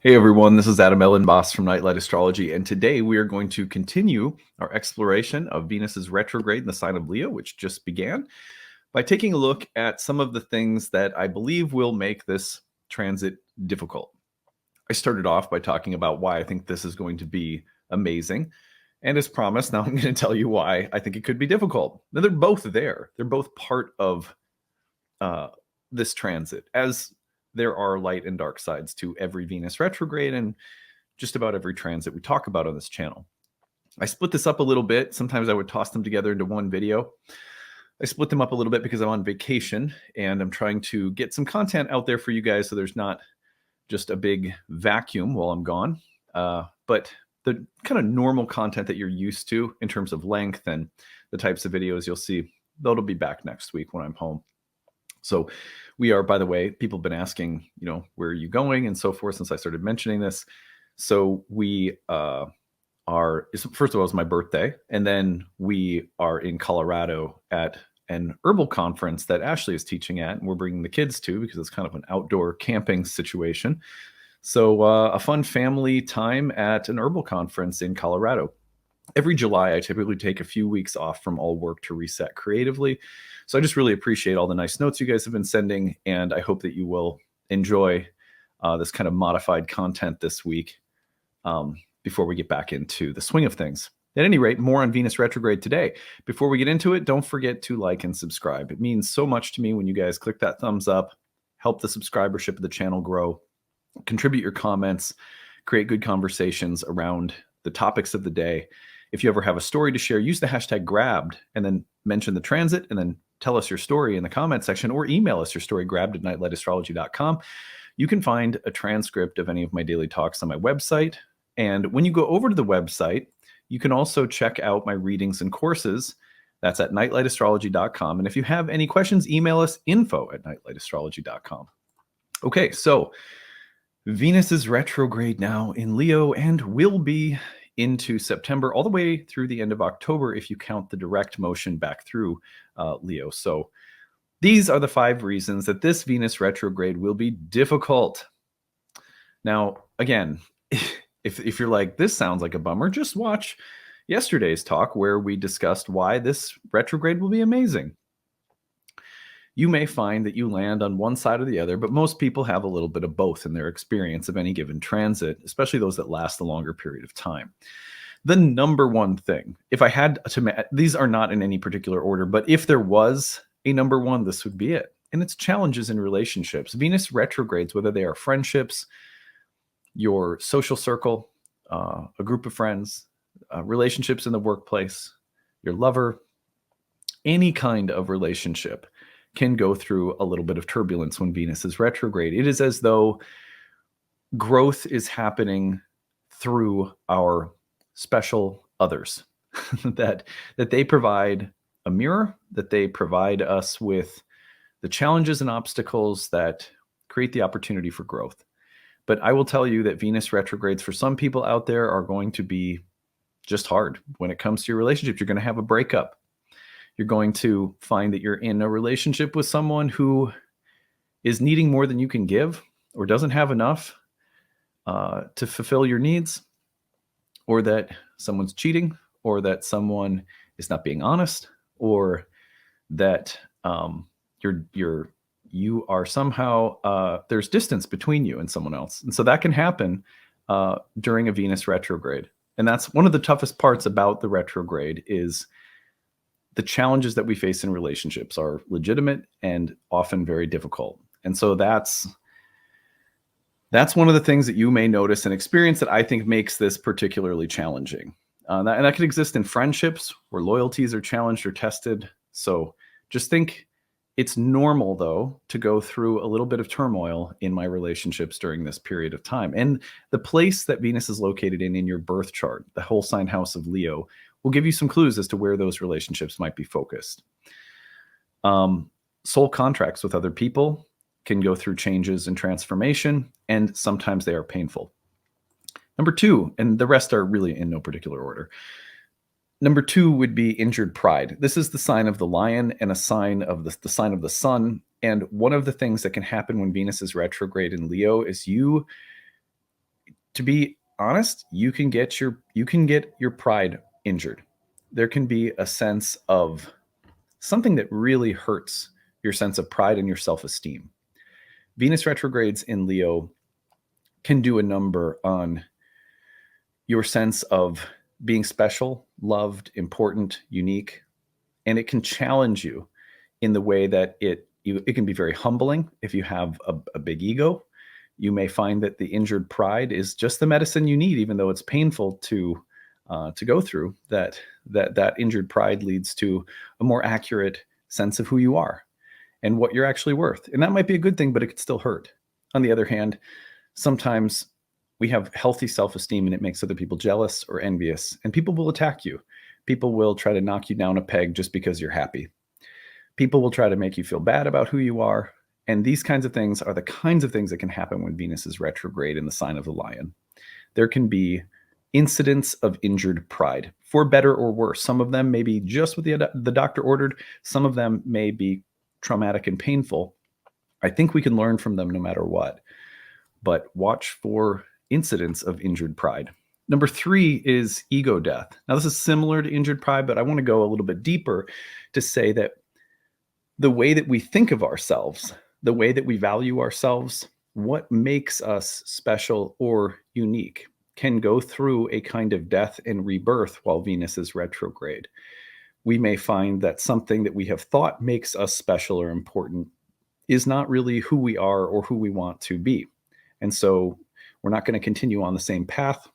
Hey everyone, this is Elenbaas from Nightlight Astrology, and today we are going to continue our exploration of Venus's retrograde in the sign of Leo, which just began, by taking a look at some of the things that I believe will make this transit difficult. I started off by talking about why I think this is going to be amazing, and as promised, now I'm going to tell you why I think it could be difficult. Now, they're both there. They're both part of uh, this transit, as there are light and dark sides to every Venus retrograde and just about every transit we talk about on this channel. I split this up a little bit. Sometimes I would toss them together into one video. I split them up a little bit because I'm on vacation and I'm trying to get some content out there for you guys so there's not just a big vacuum while I'm gone. But the kind of normal content that you're used to in terms of length and the types of videos you'll see, that'll be back next week when I'm home. So we are, by the way, people have been asking, where are you going and so forth since I started mentioning this. So we first of all, it's my birthday. And then we are in Colorado at an herbal conference that Ashley is teaching at. And we're bringing the kids to because it's kind of an outdoor camping situation. So a fun family time at an herbal conference in Colorado. Every July, I typically take a few weeks off from all work to reset creatively. So I just really appreciate all the nice notes you guys have been sending, and I hope that you will enjoy this kind of modified content this week before we get back into the swing of things. At any rate, more on Venus retrograde today. Before we get into it, don't forget to like and subscribe. It means so much to me when you guys click that thumbs up, help the subscribership of the channel grow, contribute your comments, create good conversations around the topics of the day. If you ever have a story to share, use the hashtag grabbed and then mention the transit and then tell us your story in the comment section or email us your story grabbed@nightlightastrology.com. You can find a transcript of any of my daily talks on my website. And when you go over to the website, you can also check out my readings and courses. That's at nightlightastrology.com. And if you have any questions, email us info@nightlightastrology.com. Okay, so Venus is retrograde now in Leo and will be into September, all the way through the end of October if you count the direct motion back through Leo. So these are the 5 reasons that this Venus retrograde will be difficult. Now, again, if you're like, this sounds like a bummer, just watch yesterday's talk where we discussed why this retrograde will be amazing. You may find that you land on one side or the other, but most people have a little bit of both in their experience of any given transit, especially those that last a longer period of time. The number one thing, if I had to, these are not in any particular order, but if there was a number one, this would be it. And it's challenges in relationships. Venus retrogrades, whether they are friendships, your social circle, a group of friends, relationships in the workplace, your lover, any kind of relationship can go through a little bit of turbulence when Venus is retrograde. It is as though growth is happening through our special others, that they provide a mirror, that they provide us with the challenges and obstacles that create the opportunity for growth. But I will tell you that Venus retrogrades for some people out there are going to be just hard. When it comes to your relationship, you're going to have a breakup. You're going to find that you're in a relationship with someone who is needing more than you can give or doesn't have enough to fulfill your needs, or that someone's cheating, or that someone is not being honest, or that you are somehow there's distance between you and someone else. And so that can happen during a Venus retrograde. And that's one of the toughest parts about the retrograde is the challenges that we face in relationships are legitimate and often very difficult. And so that's one of the things that you may notice and experience that I think makes this particularly challenging. And that could exist in friendships where loyalties are challenged or tested. So just think it's normal, though, to go through a little bit of turmoil in my relationships during this period of time. And the place that Venus is located in your birth chart, the whole sign house of Leo, will give you some clues as to where those relationships might be focused. Soul contracts with other people can go through changes and transformation, and sometimes they are painful. Number 2, and the rest are really in no particular order. Number 2 would be injured pride. This is the sign of the lion and a sign of the sign of the sun. And one of the things that can happen when Venus is retrograde in Leo is you To be honest, you can get your pride injured. There can be a sense of something that really hurts your sense of pride and your self-esteem. Venus retrogrades in Leo can do a number on your sense of being special, loved, important, unique, and it can challenge you in the way that it can be very humbling if you have a big ego. You may find that the injured pride is just the medicine you need, even though it's painful to go through. That injured pride leads to a more accurate sense of who you are and what you're actually worth, and that might be a good thing, but it could still hurt. On the other hand, sometimes we have healthy self-esteem and it makes other people jealous or envious, and people will attack you. People will try to knock you down a peg just because you're happy. People will try to make you feel bad about who you are. And these kinds of things are the kinds of things that can happen when Venus is retrograde in the sign of the Lion. There can be incidents of injured pride, for better or worse. Some of them may be just what the doctor ordered. Some of them may be traumatic and painful. I think we can learn from them no matter what. But watch for incidents of injured pride. Number 3 is ego death. Now, this is similar to injured pride, but I want to go a little bit deeper to say that the way that we think of ourselves, the way that we value ourselves, what makes us special or unique can go through a kind of death and rebirth while Venus is retrograde. We may find that something that we have thought makes us special or important is not really who we are or who we want to be. And so we're not going to continue on the same path.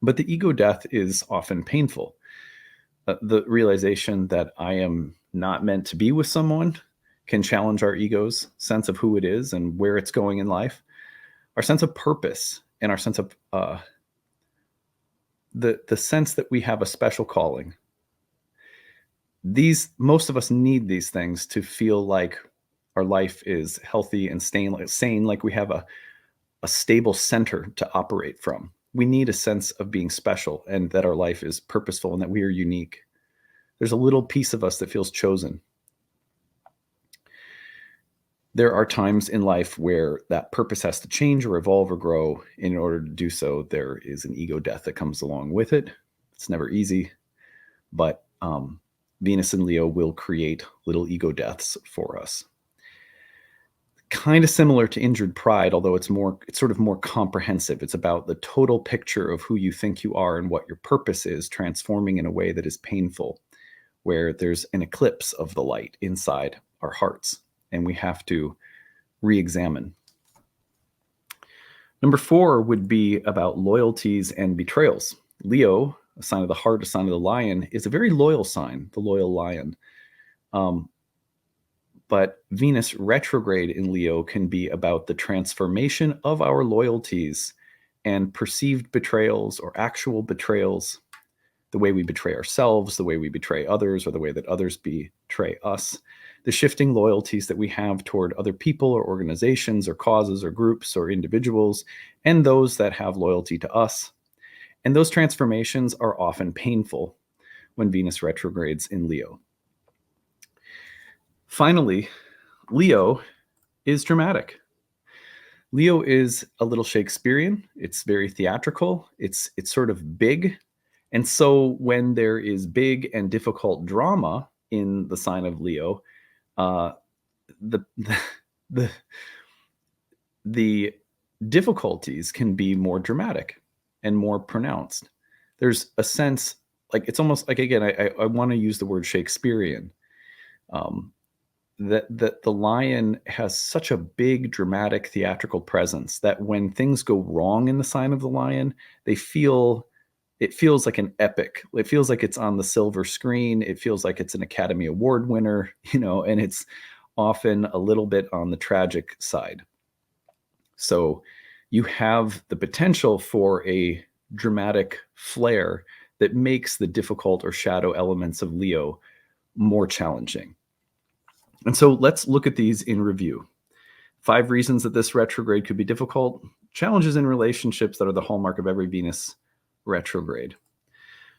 But the ego death is often painful. The realization that I am not meant to be with someone can challenge our ego's sense of who it is and where it's going in life, our sense of purpose, and our sense of the sense that we have a special calling. Most of us need these things to feel like our life is healthy and sane, like we have a stable center to operate from. We need a sense of being special and that our life is purposeful and that we are unique. There's a little piece of us that feels chosen. There are times in life where that purpose has to change or evolve or grow. And in order to do so, there is an ego death that comes along with it. It's never easy, but Venus and Leo will create little ego deaths for us. Kind of similar to injured pride, although it's sort of more comprehensive. It's about the total picture of who you think you are and what your purpose is, transforming in a way that is painful, where there's an eclipse of the light inside our hearts, and we have to re-examine. Number 4 would be about loyalties and betrayals. Leo, a sign of the heart, a sign of the lion, is a very loyal sign, the loyal lion. But Venus retrograde in Leo can be about the transformation of our loyalties and perceived betrayals or actual betrayals, the way we betray ourselves, the way we betray others, or the way that others betray us, the shifting loyalties that we have toward other people or organizations or causes or groups or individuals, and those that have loyalty to us. And those transformations are often painful when Venus retrogrades in Leo. Finally, Leo is dramatic. Leo is a little Shakespearean. It's very theatrical. It's sort of big. And so when there is big and difficult drama in the sign of Leo, the difficulties can be more dramatic and more pronounced. There's a sense, like it's almost like, again, I want to use the word Shakespearean. That the lion has such a big, dramatic, theatrical presence that when things go wrong in the sign of the lion, it feels like an epic. It feels like it's on the silver screen. It feels like it's an Academy Award winner, and it's often a little bit on the tragic side. So you have the potential for a dramatic flair that makes the difficult or shadow elements of Leo more challenging. And so let's look at these in review. 5 reasons that this retrograde could be difficult. Challenges in relationships that are the hallmark of every Venus retrograde.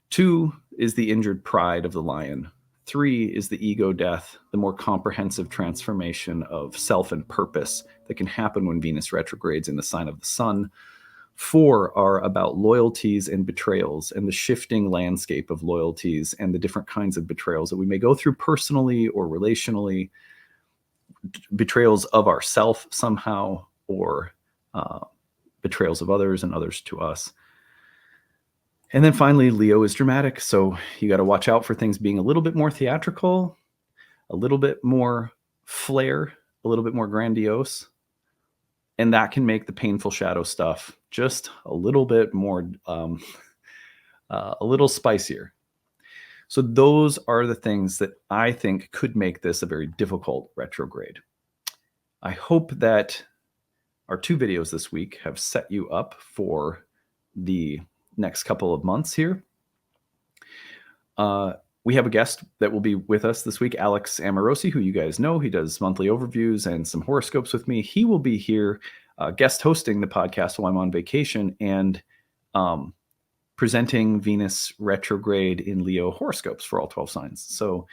2 is the injured pride of the lion. 3 is the ego death, the more comprehensive transformation of self and purpose that can happen when Venus retrogrades in the sign of the sun. 4 are about loyalties and betrayals and the shifting landscape of loyalties and the different kinds of betrayals that we may go through personally or relationally, betrayals of ourself somehow, or betrayals of others and others to us. And then finally, Leo is dramatic, so you got to watch out for things being a little bit more theatrical, a little bit more flair, a little bit more grandiose. And that can make the painful shadow stuff just a little bit more, a little spicier. So those are the things that I think could make this a very difficult retrograde. I hope that our 2 videos this week have set you up for the next couple of months here. We have a guest that will be with us this week, Alex Amorosi, who you guys know. He does monthly overviews and some horoscopes with me. He will be here guest hosting the podcast while I'm on vacation and presenting Venus retrograde in Leo horoscopes for all 12 signs. So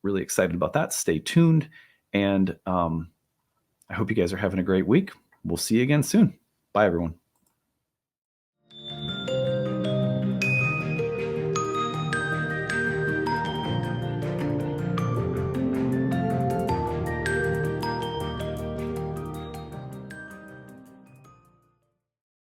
really excited about that. Stay tuned. And I hope you guys are having a great week. We'll see you again soon. Bye, everyone.